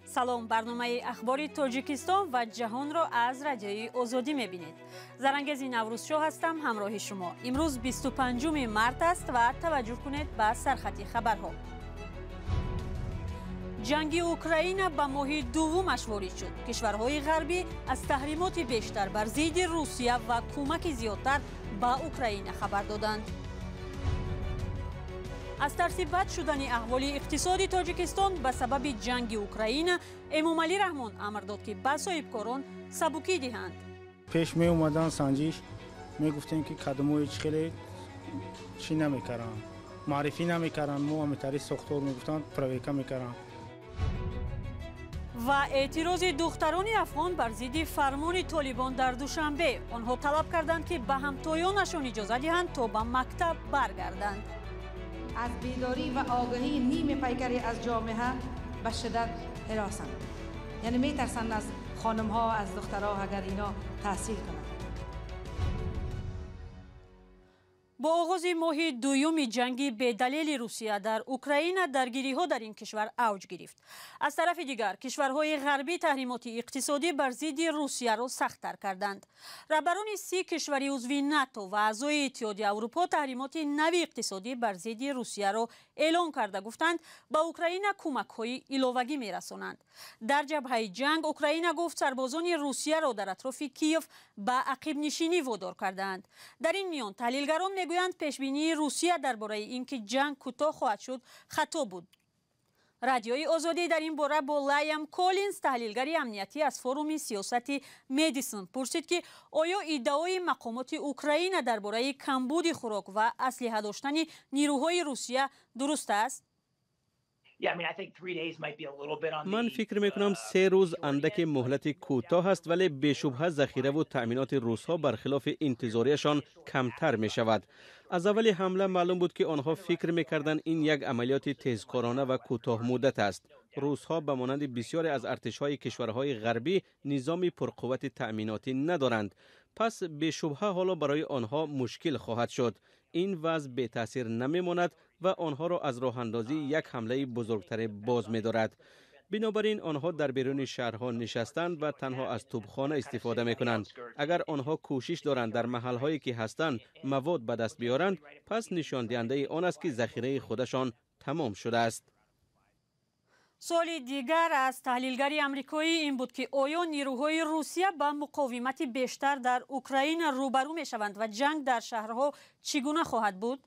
سلام، برنامه اخباری تاجیکستان و جهان را از رادیوی آزادی میبینید. زرنگز نوروز شو هستم همراه شما. امروز 25 مارس است و توجه کنید به سرخط خبرها. جنگ اوکراین به ماه دومش وارد شد. کشورهای غربی از تحریمات بیشتر بر ضد روسیه و کمک زیادتر به اوکراین خبر دادند. از ترس بد شدن احوال اقتصادی تاجیکستان به سبب جنگ اوکراین، امامعلی رحمان امر داد که به صاحبکاران سبکی دهند. پیش می اومدن سنجش می گفتن که کدامو هیچ خیلی چی نمیکردن، معرفی نمیکردن، مو همتری ساختار میگفتن پرویکا میکردن. و اعتراض دختران افغان بر ضد فرمان طالبان در دوشنبه، آنها طلب کردند که به همتایانشان اجازه دهند تا به مکتب برگردند. از بیداری و آگاهی نیم پیکری از جامعه به شدت هراسند، یعنی میترسند از خانم ها، از دخترها اگر اینا تحصیل کنند. با آغاز ماه دوم جنگ به دلیل روسیه در اوکراین، درگیری ها در این کشور اوج گرفت. از طرف دیگر کشورهای غربی تحریمات اقتصادی بر ضد روسیه را سخت‌تر کردند. رهبران 30 کشور عضو ناتو و اعضای اتحادیه اروپا تحریمات نوی اقتصادی بر ضد روسیه را اعلام کرده گفتند به اوکراین کمک‌های علاوه‌ای می‌رسانند. در جبهه جنگ اوکراین گفت سربازان روسیه را در اطراف کیف به عقب نشینی وادار کردند. در این میان تحلیلگران میگویند پیشبینی روسیه درباره اینکه جنگ کوتاه خواهد شد خطا بود. رادیوی آزادی در این باره با لایام کولینز، تحلیلگر امنیتی از فروم سیاستی مدیسن، پرسید که آیا ادعای مقامات اوکراین درباره کمبود خوراک و اسلحه داشتن نیروهای روسیه درست است؟ من فکر میکنم 3 روز اندک مهلت کوتاه است، ولی بی‌شبهه ذخیره و تأمینات روس‌ها برخلاف انتظاریشان کمتر می شود. از اول حمله معلوم بود که آنها فکر میکردند این یک عملیات تیزکارانه و کوتاه مدت است. روس‌ها به مانند بسیاری از ارتش‌های کشورهای غربی نظام پرقوت تأمیناتی ندارند. پس بی‌شبهه حالا برای آنها مشکل خواهد شد. این وضع بی تاثیر نمیماند و آنها را از راه اندازی یک حمله بزرگتر باز می‌دارد. بنابراین آنها در بیرون شهرها نشستند و تنها از توپخانه استفاده می‌کنند. اگر آنها کوشش دارند در محل‌هایی که هستند مواد به دست بیارند، پس نشان دهنده آن است که ذخیره خودشان تمام شده است. سوال دیگر از تحلیلگر آمریکایی این بود که آیا نیروهای روسیه با مقاومت بیشتر در اوکراین روبرو می شوند و جنگ در شهرها چگونه خواهد بود؟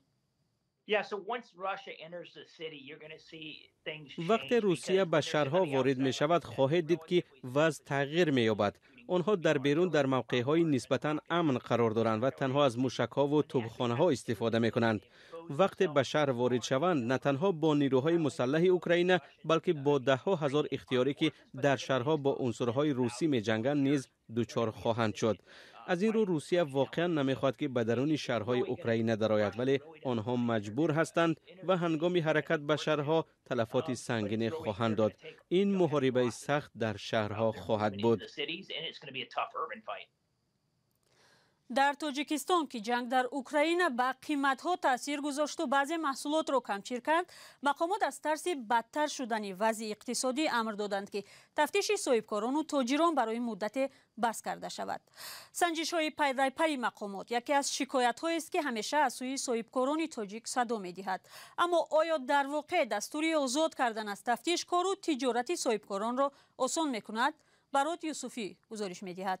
وقتی روسیه به شهرها وارد می شود خواهید دید که وضع تغییر می یابد. آنها در بیرون در موقع‌های نسبتاً امن قرار دارند و تنها از موشک‌ها و توپخانه‌ها استفاده می کنند. وقتی به شهر وارد شوند نه تنها با نیروهای مسلح اوکراین بلکه با ده‌ها هزار اختیاری که در شهرها با عنصرهای روسی می جنگند نیز دچار خواهند شد. از این رو روسیه واقعا نمیخواد که به درون شهرهای اوکراین درآید، ولی آنها مجبور هستند و هنگام حرکت به شهرها تلفات سنگین خواهند داد. این محاربه سخت در شهرها خواهد بود. در تاجیکستان که جنگ در اوکراین به قیمت‌ها تاثیر گذاشت و بعضی محصولات را کمچیر کرد، مقامات از ترس بدتر شدن وضع اقتصادی امر دادند که تفتیش صاحبکاران و تاجران برای مدت بس کرده شود. سنجش‌های پی در پی مقامات یکی از شکایت‌هایی است که همیشه از سوی صاحبکاران تاجیک صدا می‌دهد. اما آیا در واقع دستور آزاد کردن از تفتیش کار و تجارت صاحبکاران را آسان می‌کند؟ برات یوسفی گزارش می‌دهد.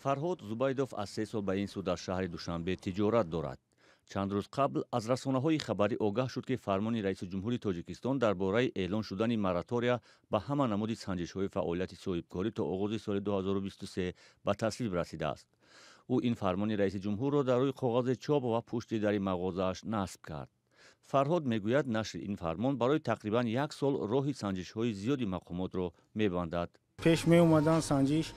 فرهاد زبیدوف از 3 سال به این سو در شهر دوشنبه تجارت دارد. چند روز قبل از رسانه‌های خبری آگاه شد که فرمان رئیس جمهوری تاجیکستان درباره اعلان شدن موراتوریا به همه نمود سنجش‌های فعالیت صاحبکاری تا آغاز سال 2023 به تصویب رسیده است. او این فرمان رئیس جمهور را در روی کاغذ چاپ و پشت در مغازه‌اش نصب کرد. فرهاد میگوید نشر این فرمان برای تقریباً 1 سال راه سنجش‌های زیادی مقامات را می‌بندد. پیش می اومدن سنجش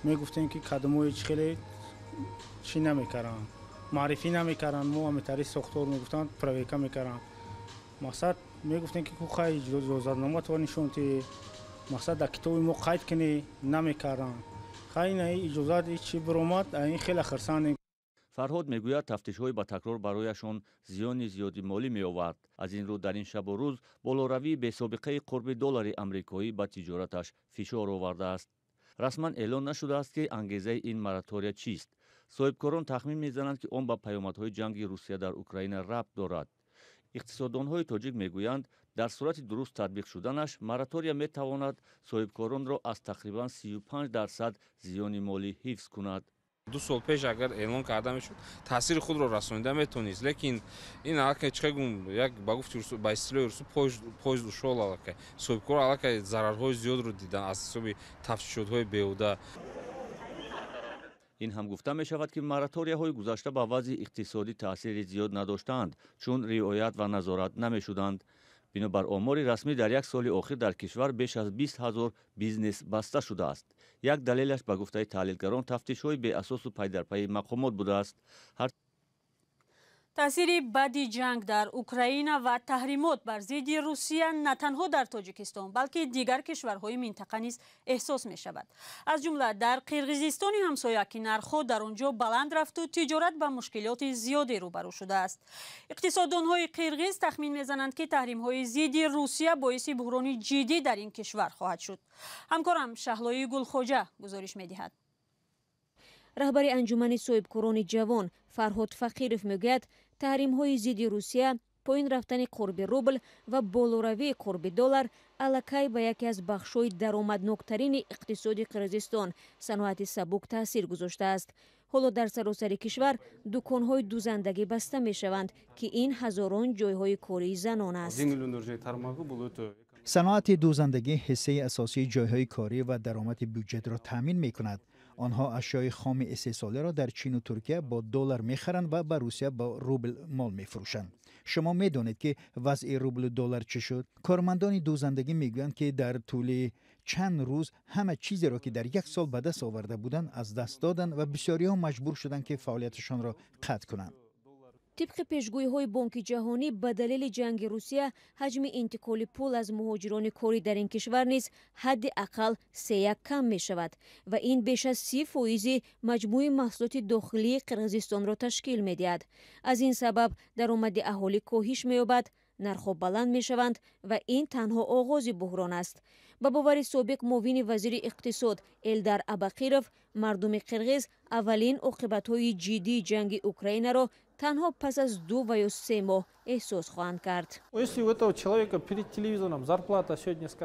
می گفتن که کدامو هیچ خیلی چی نمیکردن، معرفی نمیکردن، مو همتری ساختار میگفتن پرویکا میکردن. مقصد میگفتن که کو خواهی اجازتنامه تو نشون تی مقصد در کتاب ما قید کنی نمیکردن. خواهی نه اجازت چی برآمد این خیلی خرسان. фарҳод мегӯяд тафтишҳои ба такрор барояшон зиёни зиёди молӣ меовард. аз ин рӯ дар ин шабу рӯз болоравии бесобиқаи қурби доллари амрикоӣ ба тиҷораташ фишор овардааст. расман эълон нашудааст ки ангезаи ин моратория чист. соҳибкорон тахмин мезананд ки он ба паёмадҳои ҷанги русия дар украина рабт дорад. иқтисоддонҳои тоҷик мегӯянд дар сурати дуруст татбиқ шуданаш моратория метавонад соҳибкоронро аз тақрибан 35% зиёни молӣ ҳифз кунад. 2 сол пеш агар эълон карда мешуд таъсири худро расонида метавонист, лекин ин аллакай чихегум як ба гуфти ба истилоҳи русу пояз ушол аллакай соҳибкор аллакай зарарҳои зиёдро дидан аз ҳисоби тафтишотҳои беҳуда. ин ҳам гуфта мешавад ки мораторияҳои гузашта ба вазъи иқтисодӣ таъсири зиёд надоштаанд, чун риоят ва назорат намешуданд. бинобар омори расмӣ дар як соли охир дар кишвар беш аз 20 000 бизнес баста шудааст. як далелаш ба гуфтаи таҳлилгарон тафтишҳои беасосу пайдарпайи мақомот будааст. таъсири баъди ҷанг дар Украина ва таҳримот бар зидди Русия на танҳо дар Тоҷикистон, балки дигар кишварҳои минтақа низ эҳсос мешавад. аз ҷумла дар Қирғизистони ҳамсоя ки нархҳо дар он ҷо баланд рафту тиҷорат ба мушкилоти зиёде рӯбарӯ шудааст. иқтисоддонҳои қирғиз тахмин мезананд ки таҳримҳои зидди Русия боиси буҳрони ҷиддӣ дар ин кишвар хоҳад шуд. ҳамкорам Шаҳлои Гулхоҷа гузориш медиҳад. раҳбари анҷумани соҳибкорони ҷавон Фарҳод Фақиров мегӯяд, таҳримҳои зидди Русия, поин рафтани қурби рубл ва болоравии қурби доллар аллакай ба яке аз бахшҳои даромадноктарини иқтисоди Қирғизистон, саноати сабук таъсир гузоштааст. ҳоло дар саросари кишвар дуконҳои дузандагӣ баста мешаванд ки ин ҳазорон ҷойҳои кории занон аст. саноати дузандагӣ ҳиссаи асосии ҷойҳои корӣ ва даромади бюджетро таъмин мекунад. онҳо ашёи хоми истеҳсолиро дар чину Туркия бо доллар мехаранд ва ба Русия бо рубл мол мефурӯшанд. шумо медонед ки вазъи рублу доллар чӣ шуд? кормандони дузандагӣ мегӯянд ки дар тӯли чанд рӯз ҳама чизеро ки дар як сол ба даст оварда буданд аз даст доданд ва бисёриҳо маҷбур шуданд ки фаъолияташонро қатъ кунанд. طبق پیشگویی‌های بانک جهانی به دلیل جنگ روسیه حجم انتقال پول از مهاجران کاری در این کشور نیز حداقل 3 کم می شود و این بیش از 30% مجموع محصولات داخلی قرقیزستان را تشکیل می دهد. از این سبب درآمد اهالی کاهش می یابد، نرخ‌ها بلند می شوند و این تنها آغاز بحران است. با باور سابق معاون وزیر اقتصاد الدار اباقیرов مردم قرقیز اولین عاقبت‌های جدی جنگ اوکراین را تنها پس از 2 و یا 3 ماه احساس خواهند کرد.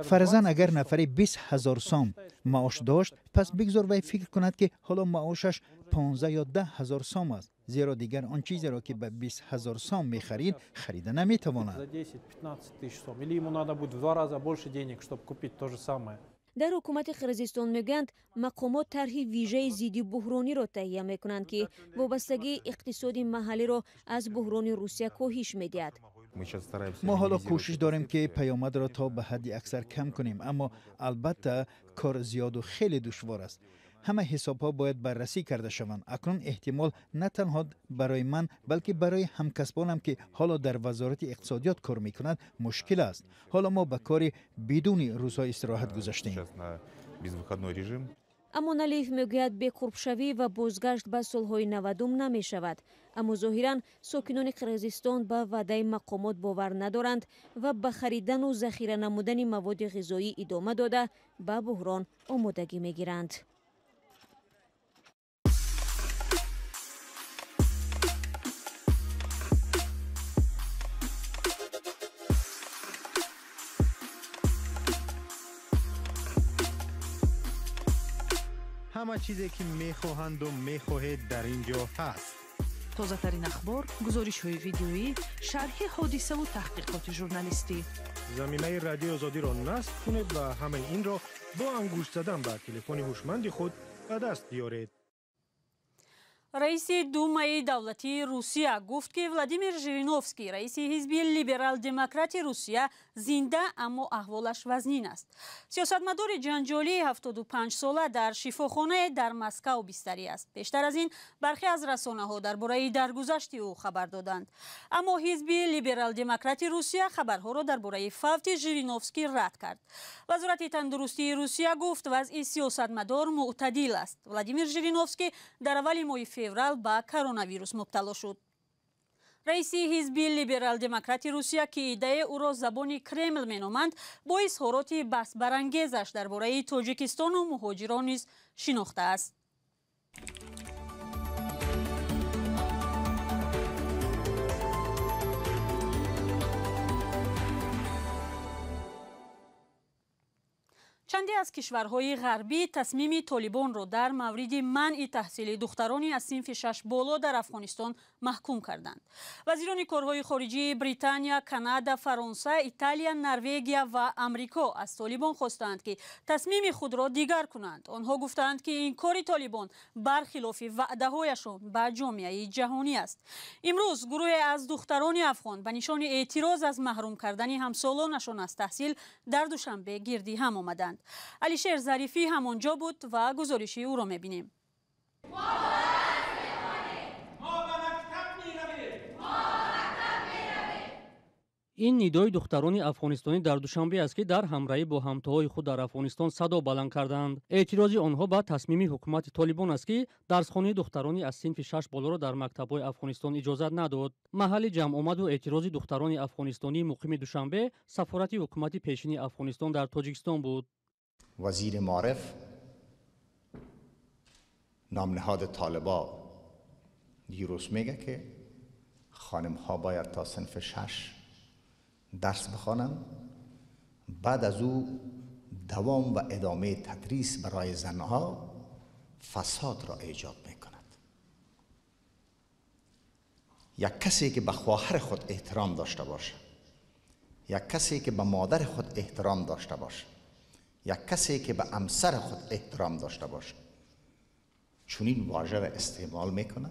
فرضاً اگر نفری 20,000 سام معاش داشت، پس بگذار وی فکر کند که حالا معاشش 15 یا 10,000 سام است. زیرا دیگر آن چیزی را که به 20,000 سام می‌خرید خریده نمی‌تواند. در حکومت قرقیزستان میگویند مقامات طرح ویژه ضد بحرانی را تهیه میکنند که وابستگی اقتصادی محلی را از بحران روسیه کاهش میدهد. ما حالا کوشش داریم که پیامد را تا به حد اکثر کم کنیم، اما البته کار زیاد و خیلی دشوار است. همه حساب‌ها باید بررسی کرده شوند. اکنون احتمال نه تنها برای من بلکه برای همکسبانم که حالا در وزارت اقتصادیات کار میکنند مشکل است. حالا ما به کار بدون روزهای استراحت گذاشتیم. اما نلیف میگوید بی‌قرب‌شوی و بازگشت به سالهای 90 نمی شود. اما ظاهراً ساکنان قرقیزستان به وعده مقامات باور ندارند و به خریدن و ذخیره نمودن مواد غذایی ادامه داده به بحران آمادگی میگیرند. همه چیزی که میخواهند و میخواهید در اینجا هست. تازه ترین اخبار، گزارش های ویدیویی، شرح حادثه و تحقیقات ژورنالیستی. زمینه رادیو آزادی را نصب کنید و همین این را با انگشت زدن به تلفن هوشمند خود به دست بیارید. رئیس دومای دولتی روسیه گفت که ولادیمیر ژیرینوفسکی رئیس حزب لیبرال دموکرات روسیه زنده اما احوالش وزنین است. سیاستمدار جنجالی 75 ساله در شفاخانه در مسکو بستری است. بیشتر از این برخی از رسانه‌ها درباره درگذشت او خبر دادند. اما حزب لیبرال دموکرات روسیه خبرها را درباره فوت ژیرینوفسکی رد کرد. وزارت تندرستی روسیه گفت وضع سیاستمدار معتدل است. ولادیمیر ژیرینوفسکی در اول ماه феврал ба коронавирус мубтало шуд. раиси ҳизби либерал демократи русия ки идеяи ӯро забони кремл меноманд бо изҳороти баҳсбарангезаш дар бораи тоҷикистону муҳоҷирон низ шинохтааст. чанде аз кишварҳои ғарбӣ тасмими толибонро дар мавриди манъи таҳсили духтарони аз синфи 6 боло дар афғонистон маҳкум карданд. вазирони корҳои хориҷии британия, канада, фаронса, италия, норвегия ва амрико аз толибон хостанд ки тасмими худро дигар кунанд. онҳо гуфтанд ки ин кори толибон бархилофи ваъдаҳояшон ба ҷомеаи ҷаҳонӣ аст. имрӯз гурӯҳе аз духтарони афғон ба нишони эътироз аз маҳрум кардани ҳамсолонашон аз таҳсил дар душанбе гирди ҳам омаданд. алишер зарифӣ ҳамонҷо буд ва гузориши ӯро мебинем. ин нидои духтарони афғонистонӣ дар душанбе аст ки дар ҳамраҳӣ бо ҳамтоҳои худ дар афғонистон садо баланд карданд. эътирози онҳо ба тасмими ҳукумати толибон аст ки дарсхонаи духтарони аз синфи 6 болоро дар мактабҳои афғонистон иҷозат надод. маҳалли ҷамъомаду эътирози духтарони афғонистонии муқими душанбе сафорати ҳукумати пешини афғонистон дар тоҷикистон буд. وزیر معارف نامنهاد طالبا دیروز میگه که خانم ها باید تا صنف 6 درس بخوانند، بعد از او دوام و ادامه تدریس برای زنها فساد را ایجاد میکند. یک کسی که به خواهر خود احترام داشته باشه، یک کسی که به مادر خود احترام داشته باشه، یک کسی که به همسر خود احترام داشته باشه چنین واژه را استعمال میکنه؟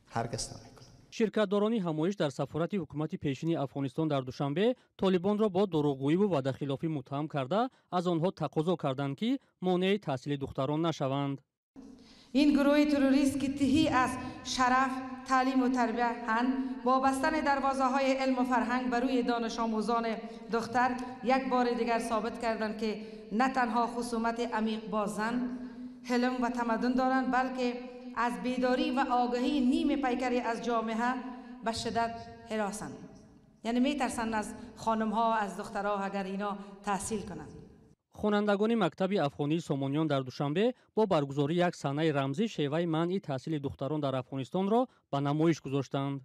هرگز نمیکنه. شرکتدارانی ҳамоиш дар сафорати ҳукумати пешини афғонистон дар душанбе толибонро бо дурӯғгӯиву ваъдахилофӣ муттаҳам карда аз онҳо тақозо карданд ки монеи таҳсили духтарон нашаванд. این گروه تروریست که تهی از شرف، تعلیم و تربیه هن با بستن دروازه های علم و فرهنگ بر روی دانش آموزان دختر یک بار دیگر ثابت کردند که نه تنها خصومت عمیق با زن، حلم و تمدن دارند بلکه از بیداری و آگاهی نیم پیکری از جامعه به شدت هراسند. یعنی میترسند از خانم ها، از دخترها اگر اینا تحصیل کنند. хонандагони мактаби афғонии сомониён дар душанбе бо баргузории як саҳнаи рамзӣ шеваи манъи таҳсили духтарон дар афғонистонро ба намоиш гузоштанд.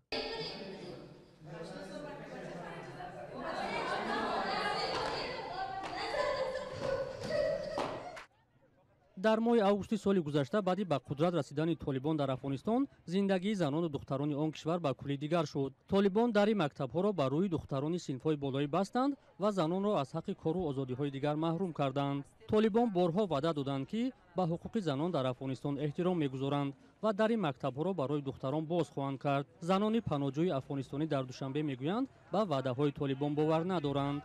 дар моҳи августи соли гузашта баъди ба қудрат расидани толибон дар афғонистон зиндагии занону духтарони он кишвар ба кулли дигар шуд. толибон дари мактабҳоро ба рӯи духтарони синфҳои болоӣ бастанд ва занонро аз ҳаққи кору озодиҳои дигар маҳрум карданд. толибон борҳо ваъда доданд ки ба ҳуқуқи занон дар афғонистон эҳтиром мегузоранд ва дари мактабҳоро барои духтарон боз хоҳанд кард. занони паноҳҷӯи афғонистонӣ дар душанбе мегӯянд ба ваъдаҳои толибон бовар надоранд.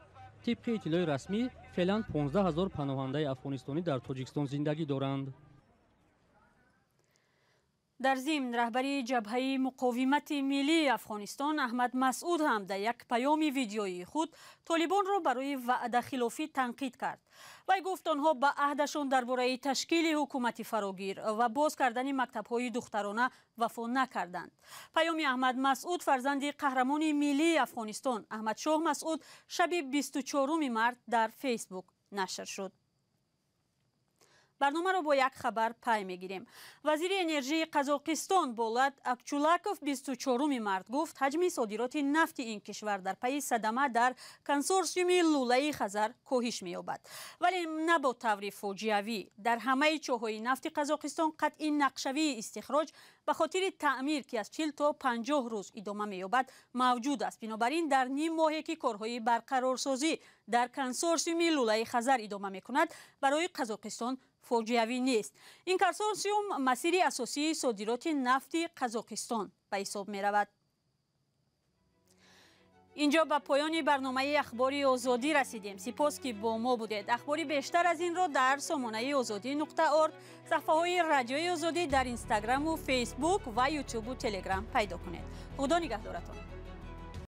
طبق اطلاع رسمی فعلا 15000 پناهنده افغانستانی در تاجیکستان زندگی دارند. در ضمن رهبری جبهه مقاومت ملی افغانستان احمد مسعود هم در یک پیام ویدیویی خود طالبان را برای وعده خلافی تنقید کرد. وی گفت آنها به عهدشان درباره تشکیل حکومت فراگیر و باز کردن مکتب‌های دخترانه وفا نکردند. پیام احمد مسعود فرزند قهرمان ملی افغانستان احمد شاه مسعود شب 24 مارس در فیسبوک نشر شد. برنامه را با یک خبر پای میگیریم. وزیر انرژی قزاقستان بولات اکچولاکوف 24 مارس گفت حجم صادرات نفت این کشور در پی صدمه در کنسورسیوم لوله خزر کاهش می‌یابد، ولی نه با طور فاجعه‌ای. در همه چاه‌های نفت قزاقستان قطع نقشه‌ای استخراج به خاطر تعمیر که از 40 تا 50 روز ادامه می‌یابد موجود است. بنابراین در نیم ماهی که کارهای برقرارسازی در کنسورسیوم لوله خزر ادامه می‌کند برای قزاقستان فاجعه‌ای نیست. این کنسورسیوم مسیر اساسی صادرات نفت قزاقستان به حساب می‌رود. اینجا به پایان برنامه اخباری آزادی رسیدیم. سپاس که با ما بودید. اخباری بیشتر از این را در سامانه azadi.org، صفحه‌های رادیوی آزادی در اینستاگرام و فیسبوک و یوتیوب و تلگرام پیدا کنید. خدا نگهدارتان.